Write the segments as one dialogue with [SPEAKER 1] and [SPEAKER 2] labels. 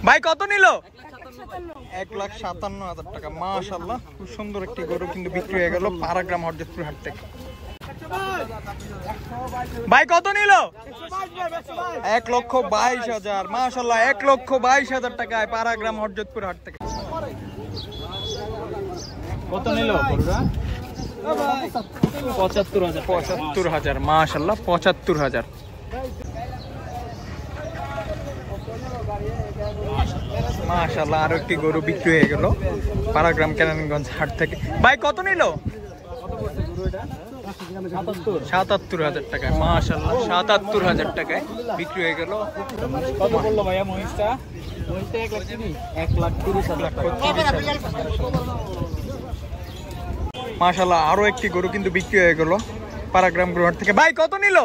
[SPEAKER 1] ভাই কত নিল? 1,57,000 টাকা। মাশাআল্লাহ, খুব সুন্দর একটি গরু কিন্তু বিক্রি হয়ে গেল পারাগ্রাম হরজতপুর হাট থেকে। ভাই কত নিল? 1,22,000। মাশাআল্লাহ, 1,22,000 টাকায় পারাগ্রাম হরজতপুর হাট থেকে।
[SPEAKER 2] কত নিল?
[SPEAKER 1] 75,000। মাশাআল্লাহ, 75,000। মাশাআল্লাহ, আরো একটি গরু বিক্রি হয়ে গেল পারাগ্রাম কেরানীগঞ্জ হাট থেকে। ভাই কত নিল? 77,000 টাকায়। মাশাআল্লাহ, 77,000 টাকায় বিক্রি হয়ে গেল।
[SPEAKER 2] কত বললো ভাইয়া মহিষটা? মহিষটা 1,30,000।
[SPEAKER 1] মাশাআল্লাহ, আরো একটি গরু কিন্তু বিক্রি হয়ে গেল পারাগ্রাম গরুহাট থেকে। ভাই কত নিল?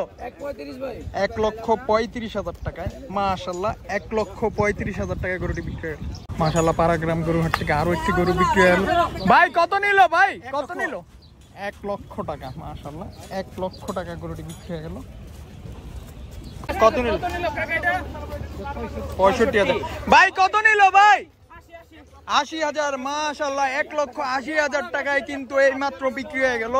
[SPEAKER 1] 1,35,000 টাকায়। মাশাআল্লাহ, 1,35,000 টাকায় গরুটি বিক্রি হয়ে গেল। মাশাআল্লাহ, পারাগ্রাম গরুহাট থেকে আরো একটি গরু বিক্রি হয়ে গেল। ভাই কত নিল? ভাই কত নিল? 1 লক্ষ টাকা। মাশাআল্লাহ, 1 লক্ষ টাকা গরুটি বিক্রি হয়ে গেল। কত নিল? 65,000। ভাই কত নিল? ভাই 80,000। মাশাআল্লাহ, 1,80,000 টাকায় কিন্তু এই মাত্র বিক্রি হয়ে গেল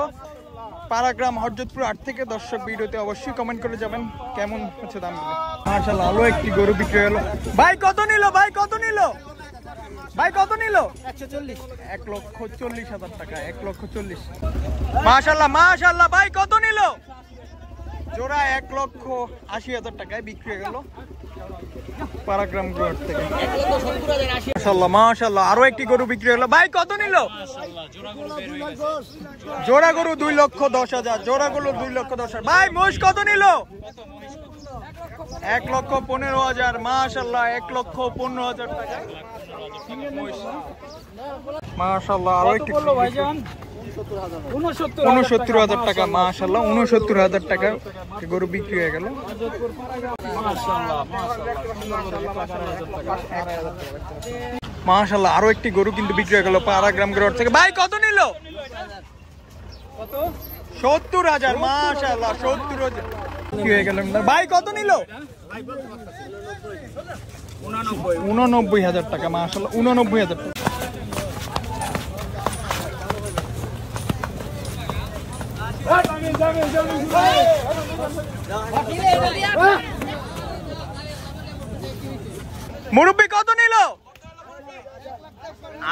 [SPEAKER 1] পারাগ্রাম হরজতপুর হাট থেকে। দর্শক ভিডিওতে অবশ্যই কমেন্ট করে যাবেন কেমন হচ্ছে দামগুলো। মাশাআল্লাহ, আরো একটি গরু বিক্রি হলো। ভাই কত নিল? ভাই কত নিল? ভাই কত নিল? 1,40,000 টাকা। 1,40,000। মাশাআল্লাহ, মাশাআল্লাহ। ভাই কত নিল? জোড়া 1,80,000 টাকায় বিক্রি হয়ে গেল পারাগ্রাম গরুহাট থেকে। মাশাআল্লাহ, মাশাআল্লাহ, আরো একটি গরু বিক্রি হলো। ভাই কত নিল? জোড়া গরু 2,10,000। জোড়া গরু 2,10,000। ভাই মহিষ কত নিল? 1,15,000। মাশাআল্লাহ, 1,15,000 টাকা। মাশাআল্লাহ, আরো একটি 69,000 টাকা। মাশাআল্লাহ, 69,000 টাকা গরু বিক্রি হয়ে গেল। মাশাআল্লাহ, আরো একটি গরু কিন্তু বিক্রি হয়ে গেল পারাগ্রাম গরুহাট থেকে। ভাই কত নিল? 70,000। মাশাআল্লাহ, 70,000 বিক্রি হয়ে গেল। ভাই কত নিল? 89,000 টাকা। মাশাআল্লাহ, 89,000 টাকা। মুরব্বি কত নিল?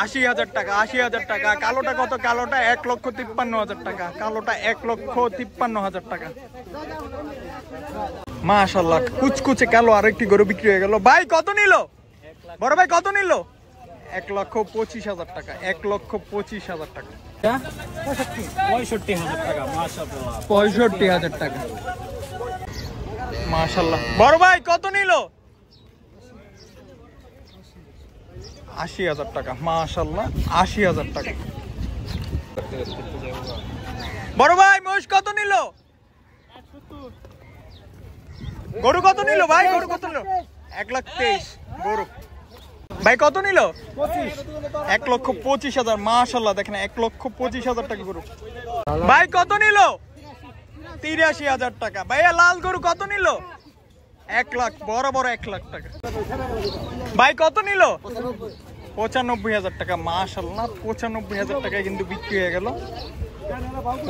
[SPEAKER 1] 80,000 টাকা। 80,000 টাকা। কালোটা কত? কালোটা 1,53,000 টাকা। কালোটা 1,53,000 টাকা। মাশাআল্লাহ, কুচকুচে কালো আরেকটি গরু বিক্রি হয়ে গেল। ভাই কত নিল? বড় ভাই কত নিল? 1,25,000 টাকা। 1,25,000 টাকা।
[SPEAKER 2] 65,000 টাকা। মাশাআল্লাহ,
[SPEAKER 1] 65,000 টাকা। মাশাআল্লাহ, বড় ভাই কত নিল? 80,000 টাকা। মাশাআল্লাহ, 80,000 টাকা। বড় ভাই মহিষ কত নিল? গরু কত নিল? ভাই গরু কত নিল? 1,23,000 গরু। ভাই কত নিল? 1,25,000। মাশাআল্লাহ, দেখেন 1,25,000 টাকা গরু। ভাই কত নিল? 83,000 টাকা। ভাইয়া লাল গরু কত নিল? 1 লাখ। বড় বড় 1 লাখ টাকা। ভাই কত নিল? 95,000 টাকা। মাশাআল্লাহ, 95,000 টাকায় কিন্তু বিক্রি হয়ে গেল।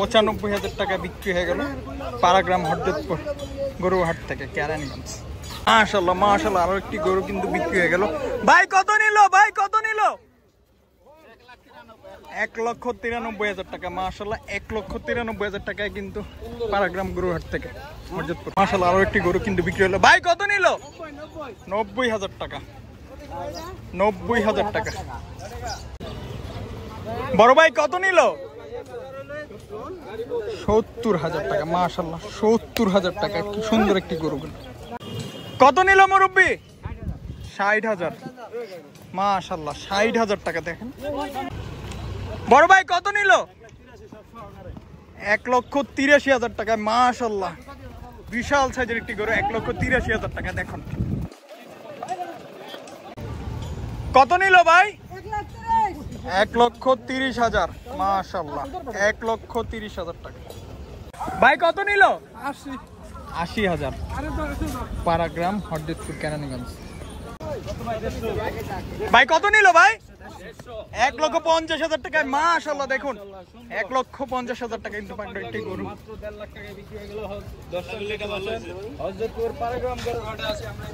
[SPEAKER 1] 95,000 টাকা বিক্রি হয়ে গেল পারাগ্রাম হরজতপুর গরুহাট থেকে কেরানীগঞ্জ। মাশাআল্লাহ, মাশাআল্লাহ, আরো একটি গরু কিন্তু বিক্রি হয়ে গেল। ভাই কত নিল? ভাই কত নিল? 1,93,000 টাকা। মাশাআল্লাহ, 1,93,000 টাকায় কিন্তু পারাগ্রাম গরুহাট থেকে হরজতপুর। মাশাআল্লাহ, আরো একটি গরু কিন্তু বিক্রি হলো। ভাই কত নিল? 90,000 টাকা। 90,000 টাকা। বড় ভাই কত নিল? 70,000 টাকা। মাশাআল্লাহ, 70,000 টাকা। কি সুন্দর একটি গরু। কত নিল মুরব্বি? 60,000। মাশাআল্লাহ, 60,000 টাকা। দেখেন বড় ভাই কত নিল? 1,83,000 টাকা। মাশাআল্লাহ, বিশাল সাইজের একটি গরু। 1,83,000 টাকা। দেখুন কত নিল ভাই? 1,30,000। মাশাআল্লাহ, 1,30,000 টাকা। ভাই কত নিল? 80,000 পারা গ্রাম, হরদিতপুর, কেরানীগঞ্জ। ভাই কত নিল ভাই? 1,50,000 টাকায়। মাশাআল্লাহ দেখুন 1,50,000 টাকা কিন্তু পাকড় একটি গরু।
[SPEAKER 2] মাত্র 1.5 লাখ টাকায় বিক্রি হয়ে গেল। দর্শক লিখে বলেন হযরতপুর পারাগ্রাম গরু হাটে আছে আমরা।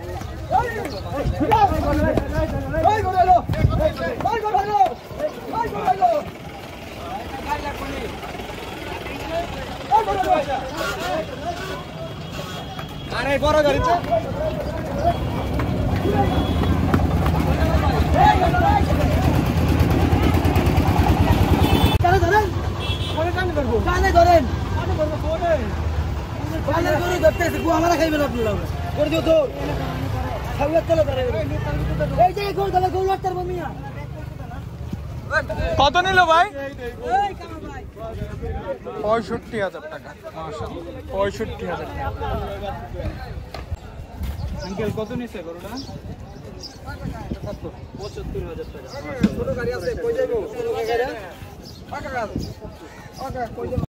[SPEAKER 1] আরে বড় গাড়ি তো কত নিল ভাই? 65,000 টাকা। মাশাআল্লাহ 65,000 টাকা।
[SPEAKER 2] আঙ্কেল কত নিছে গরুটা? 75,000 টাকা। ছোট গাড়ি আছে কই যাইবো?